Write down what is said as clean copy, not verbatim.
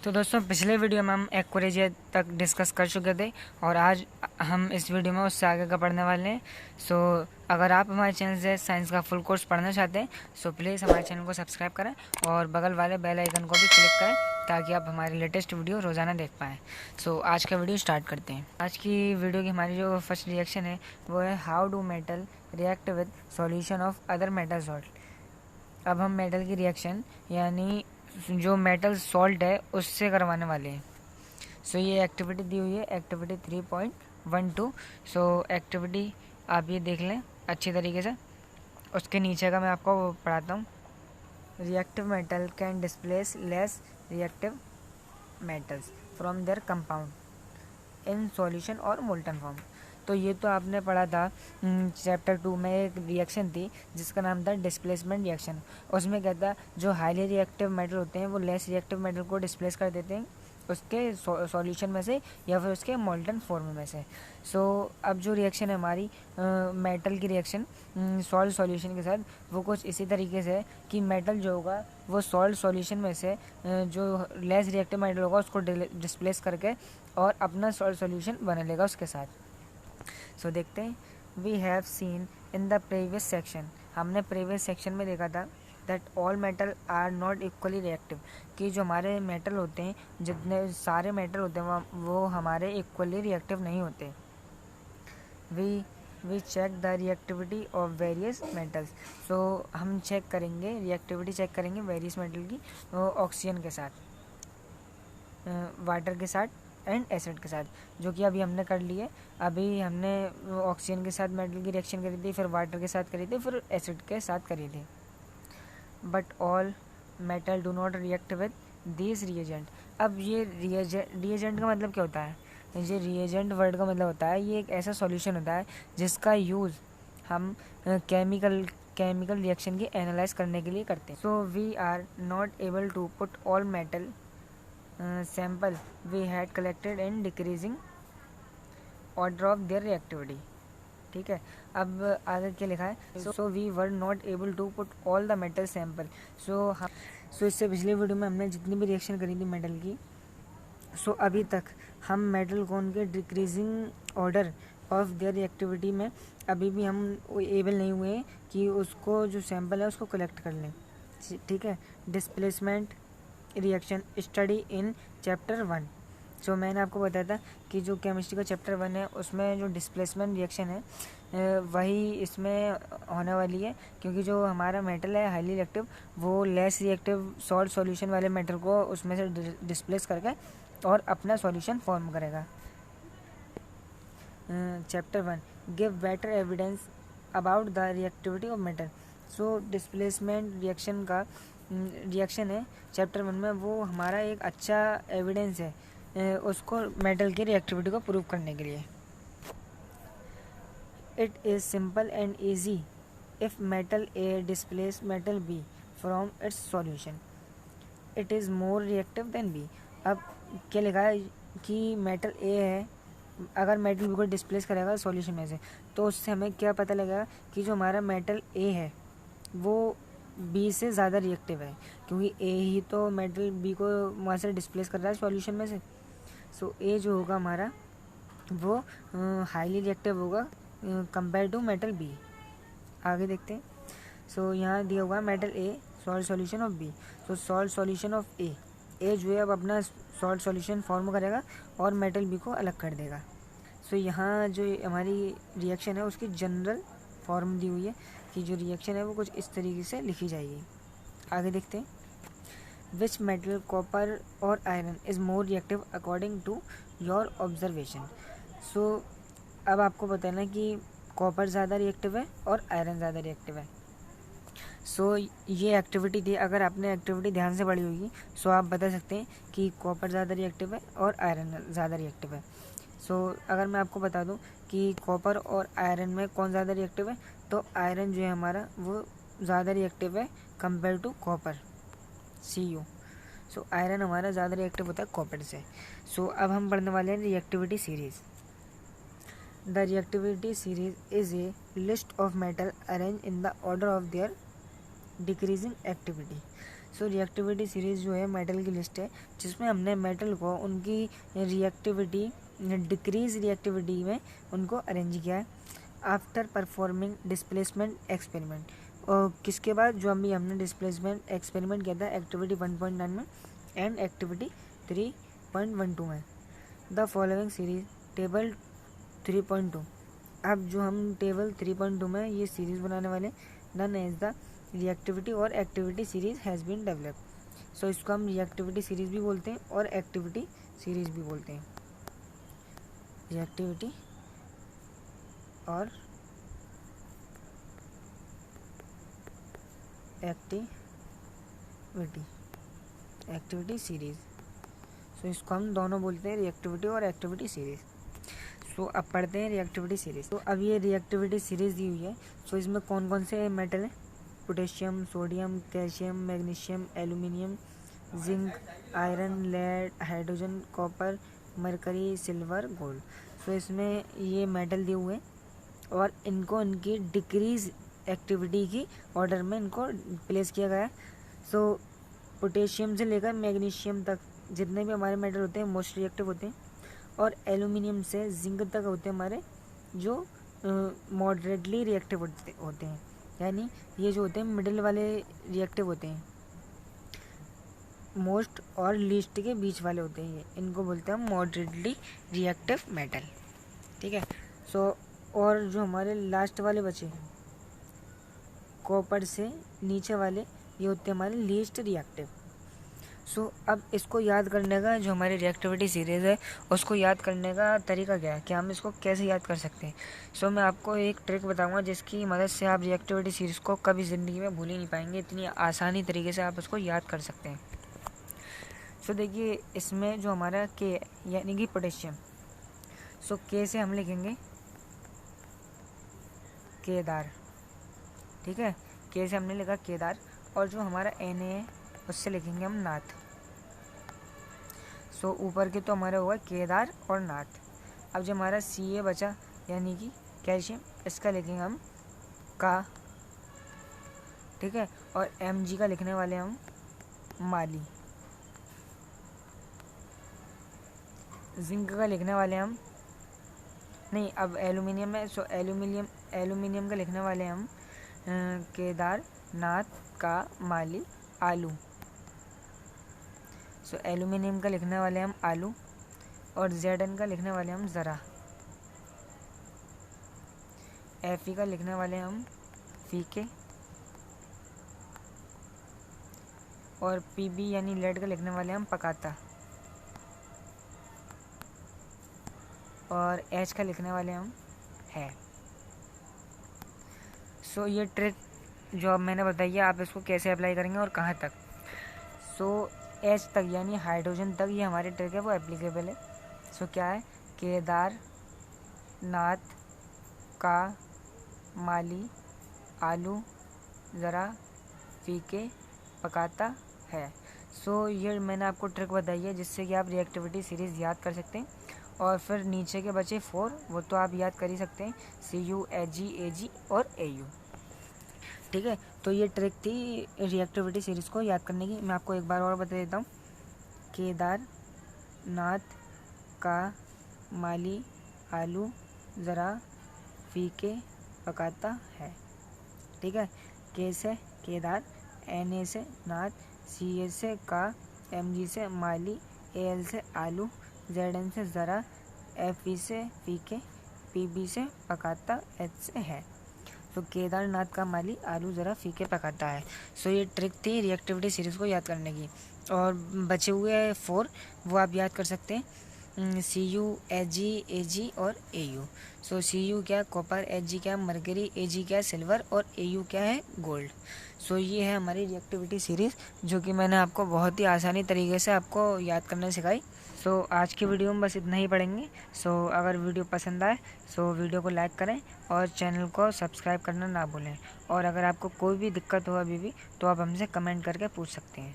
तो दोस्तों पिछले वीडियो में हम एक्वरेजिया तक डिस्कस कर चुके थे और आज हम इस वीडियो में उससे आगे का पढ़ने वाले हैं। सो अगर आप हमारे चैनल से साइंस का फुल कोर्स पढ़ना चाहते हैं सो प्लीज़ हमारे चैनल को सब्सक्राइब करें और बगल वाले बेल आइकन को भी क्लिक करें ताकि आप हमारी लेटेस्ट वीडियो रोज़ाना देख पाएँ। सो आज का वीडियो स्टार्ट करते हैं। आज की वीडियो की हमारी जो फर्स्ट रिएक्शन है वो है how do metal react with solution of other metal salt. अब हम मेटल की रिएक्शन यानी जो मेटल सॉल्ट है उससे करवाने वाले हैं। सो ये एक्टिविटी दी हुई है, एक्टिविटी 3.12। सो एक्टिविटी आप ये देख लें अच्छी तरीके से। उसके नीचे का मैं आपको पढ़ाता हूँ। Reactive metal can displace less reactive metals from there compound in solution और मोल्टन फॉर्म। तो ये तो आपने पढ़ा था चैप्टर 2 में एक रिएक्शन थी जिसका नाम था डिस्प्लेसमेंट रिएक्शन। उसमें क्या था, जो हाईली रिएक्टिव मेटल होते हैं वो लेस रिएक्टिव मेटल को डिस्प्लेस कर देते हैं उसके सॉल्यूशन में से या फिर उसके मोल्टन फॉर्म में से। सो अब जो रिएक्शन है हमारी मेटल की रिएक्शन सॉल्ट सॉल्यूशन के साथ वो कुछ इसी तरीके से है कि मेटल जो होगा वो सॉल्ट सॉल्यूशन में से जो लेस रिएक्टिव मेटल होगा उसको डिस्प्लेस करके और अपना सॉल्ट सॉल्यूशन बना लेगा उसके साथ। सो देखते हैं। We have seen in the previous section, हमने प्रीवियस सेक्शन में देखा था that all metal are not equally reactive, कि जो हमारे मेटल होते हैं जितने सारे मेटल होते हैं वो हमारे इक्वली रिएक्टिव नहीं होते। We check the reactivity of various metals. So हम चेक करेंगे, रिएक्टिविटी चेक करेंगे वेरियस मेटल की ऑक्सीजन के साथ, वाटर के साथ एंड एसिड के साथ, जो कि अभी हमने कर लिए। अभी हमने ऑक्सीजन के साथ मेटल की रिएक्शन करी थी, फिर वाटर के साथ करी थी, फिर एसिड के साथ करी थी। But all metal do not react with this reagent. अब ये रिएजेंट का मतलब क्या होता है? ये रिएजेंट वर्ड का मतलब होता है ये एक ऐसा सॉल्यूशन होता है जिसका यूज़ हम केमिकल रिएक्शन की एनालाइज करने के लिए करते हैं। So we are not able to put all metal sample we had collected in decreasing order of their reactivity। ठीक है, अब आगे क्या लिखा है? So we were not able to put all the metal sample. So इससे पिछले video में हमने जितनी भी रिएक्शन करी थी मेटल की, सो अभी तक हम मेटल को उनके decreasing order of their reactivity में अभी भी हम एबल नहीं हुए हैं कि उसको जो सैम्पल है उसको कलेक्ट कर लें। ठीक है, displacement reaction study in chapter 1। सो मैंने आपको बताया था कि जो केमिस्ट्री का चैप्टर 1 है उसमें जो डिस्प्लेसमेंट रिएक्शन है वही इसमें होने वाली है, क्योंकि जो हमारा मेटल है हाईली रिएक्टिव वो लेस रिएक्टिव सॉल्ट सॉल्यूशन वाले मेटल को उसमें से डिस्प्लेस करके और अपना सॉल्यूशन फॉर्म करेगा। Chapter 1 give better evidence about the reactivity of metal. So displacement reaction है चैप्टर 1 में, वो हमारा एक अच्छा एविडेंस है उसको मेटल की रिएक्टिविटी को प्रूव करने के लिए। It is simple and easy if metal A displace metal B from its solution it is more reactive than B. अब क्या लिखा है कि मेटल ए है, अगर मेटल बी को डिस्प्लेस करेगा सॉल्यूशन में से तो उससे हमें क्या पता लगेगा कि जो हमारा मेटल ए है वो बी से ज़्यादा रिएक्टिव है, क्योंकि ए ही तो मेटल बी को वहाँ से डिस्प्लेस कर रहा है सॉल्यूशन में से। सो ए जो होगा हमारा वो हाईली रिएक्टिव होगा कंपेयर टू मेटल बी। आगे देखते हैं। सो यहाँ दिया हुआ metal A salt solution of B. So salt solution of A जो है अब अपना सॉल्ट सॉल्यूशन फॉर्म करेगा और मेटल बी को अलग कर देगा। सो यहाँ जो हमारी रिएक्शन है उसकी जनरल फॉर्म दी हुई है कि जो रिएक्शन है वो कुछ इस तरीके से लिखी जाएगी। आगे देखते हैं। विच मेटल कॉपर और iron is more reactive according to your observation. So अब आपको बताना कि कॉपर ज़्यादा रिएक्टिव है और आयरन ज़्यादा रिएक्टिव है। सो ये एक्टिविटी थी, अगर आपने एक्टिविटी ध्यान से पढ़ी होगी सो आप बता सकते हैं कि कॉपर ज़्यादा रिएक्टिव है और आयरन ज़्यादा रिएक्टिव है। सो अगर मैं आपको बता दूं कि कॉपर और आयरन में कौन ज़्यादा रिएक्टिव है तो आयरन जो है हमारा वो ज़्यादा रिएक्टिव है compare to copper Cu। So iron हमारा ज़्यादा रिएक्टिव होता है कॉपर से। सो अब हम पढ़ने वाले हैं reactivity series. The reactivity series is a list of metal arrange in the order of their decreasing activity. So reactivity series जो है मेटल की लिस्ट है, जिसमें हमने मेटल को उनकी रिएक्टिविटी डिक्रीज रिएक्टिविटी में उनको अरेंज किया है आफ्टर परफॉर्मिंग डिस्प्लेसमेंट एक्सपेरिमेंट। और किसके बाद जो अभी हमने डिस्प्लेसमेंट एक्सपेरिमेंट किया था एक्टिविटी 1.9 में एंड एक्टिविटी 3.12 में। The following series table 3.2। अब जो हम टेबल 3.2 में ये सीरीज़ बनाने वाले नन एज द रिएक्टिविटी और activity series has been developed. So इसको हम रिएक्टिविटी सीरीज़ भी बोलते हैं और एक्टिविटी सीरीज़ भी बोलते हैं। रिएक्टिविटी और एक्टिविटी सीरीज़। सो इसको हम दोनों बोलते हैं, रिएक्टिविटी और एक्टिविटी सीरीज़। सो अब पढ़ते हैं रिएक्टिविटी सीरीज़। तो अब ये रिएक्टिविटी सीरीज़ दी हुई है। सो इसमें कौन कौन से मेटल हैं? Potassium, sodium, calcium, magnesium, aluminium, zinc, iron, lead, hydrogen, copper, mercury, silver, gold. So इसमें ये मेटल दिए हुए हैं और इनको इनकी डिक्रीज एक्टिविटी की ऑर्डर में इनको प्लेस किया गया है। सो पोटेशियम से लेकर मैग्नीशियम तक जितने भी हमारे मेटल होते हैं मोस्ट रिएक्टिव होते हैं, और एल्यूमिनियम से जिंक तक होते हैं हमारे जो मॉडरेटली रिएक्टिव होते हैं, यानी ये जो होते हैं मिडिल वाले रिएक्टिव होते हैं, मोस्ट और लीस्ट के बीच वाले होते हैं, ये इनको बोलते हैं मॉडरेटली रिएक्टिव मेटल। ठीक है। सो और जो हमारे लास्ट वाले बचे कॉपर से नीचे वाले ये होते हैं हमारे लीस्ट रिएक्टिव। सो अब इसको याद करने का जो हमारी रिएक्टिविटी सीरीज़ है उसको याद करने का तरीका क्या है कि हम इसको कैसे याद कर सकते हैं। सो मैं आपको एक ट्रिक बताऊंगा जिसकी मदद से आप रिएक्टिविटी सीरीज़ को कभी ज़िंदगी में भूल ही नहीं पाएंगे, इतनी आसानी तरीके से आप उसको याद कर सकते हैं। सो देखिए इसमें जो हमारा के यानी कि पोटेशियम, सो के से हम लिखेंगे केदार। ठीक है, के से हमने लिखा केदार, और जो हमारा Na है उससे लिखेंगे हम नाथ। सो ऊपर के तो हमारा हुआ केदार और नाथ। अब जो हमारा Ca बचा यानी कि कैल्शियम, इसका लिखेंगे हम का। ठीक है, और Mg का लिखने वाले हम माली। जिंक का लिखने वाले हम नहीं, अब एल्यूमिनियम है, सो एल्यूमिनियम का लिखने वाले हम केदार, नाथ, का, माली, आलू। सो एल्यूमिनियम का लिखने वाले हम आलू, और Zn का लिखने वाले हम ज़रा। Fe का लिखने वाले हम फीके, और Pb यानी लेड का लिखने वाले हम पकाता, और H का लिखने वाले हम है। सो ये ट्रिक जो अब मैंने बताई है आप इसको कैसे अप्लाई करेंगे और कहाँ तक। सो H तक यानी हाइड्रोजन तक ये हमारी ट्रिक है वो एप्लीकेबल है। सो क्या है? केदार, नाथ, का, माली, आलू, ज़रा, फीके, पकाता है। सो ये मैंने आपको ट्रिक बताई है जिससे कि आप रिएक्टिविटी सीरीज़ याद कर सकते हैं। और फिर नीचे के बचे 4 वो तो आप याद कर ही सकते हैं, Cu, Ag, Ag और Au। ठीक है, तो ये ट्रिक थी रिएक्टिविटी सीरीज़ को याद करने की। मैं आपको एक बार और बता देता हूँ, केदार, नाथ, का, माली, आलू, ज़रा, फीके, पकाता है। ठीक है, के से केदार, Na से नाथ, Ca से का, Mg से माली, Al से आलू, Zn से ज़रा, Fe से फीके, Pb से पकाता, H से है। तो केदार, नाथ, का, माली, आलू, ज़रा, फीके, पकाता है। सो ये ट्रिक थी रिएक्टिविटी सीरीज़ को याद करने की। और बचे हुए 4 वो आप याद कर सकते हैं, Cu, Ag और Au। सो Cu क्या? कॉपर, Ag क्या? मरकरी, Ag क्या? सिल्वर, और Au क्या है? गोल्ड। सो ये है हमारी रिएक्टिविटी सीरीज़ जो कि मैंने आपको बहुत ही आसानी तरीके से आपको याद करना सिखाई। सो आज की वीडियो में बस इतना ही पढ़ेंगे। सो अगर वीडियो पसंद आए सो वीडियो को लाइक करें और चैनल को सब्सक्राइब करना ना भूलें। और अगर आपको कोई भी दिक्कत हो अभी भी तो आप हमसे कमेंट करके पूछ सकते हैं।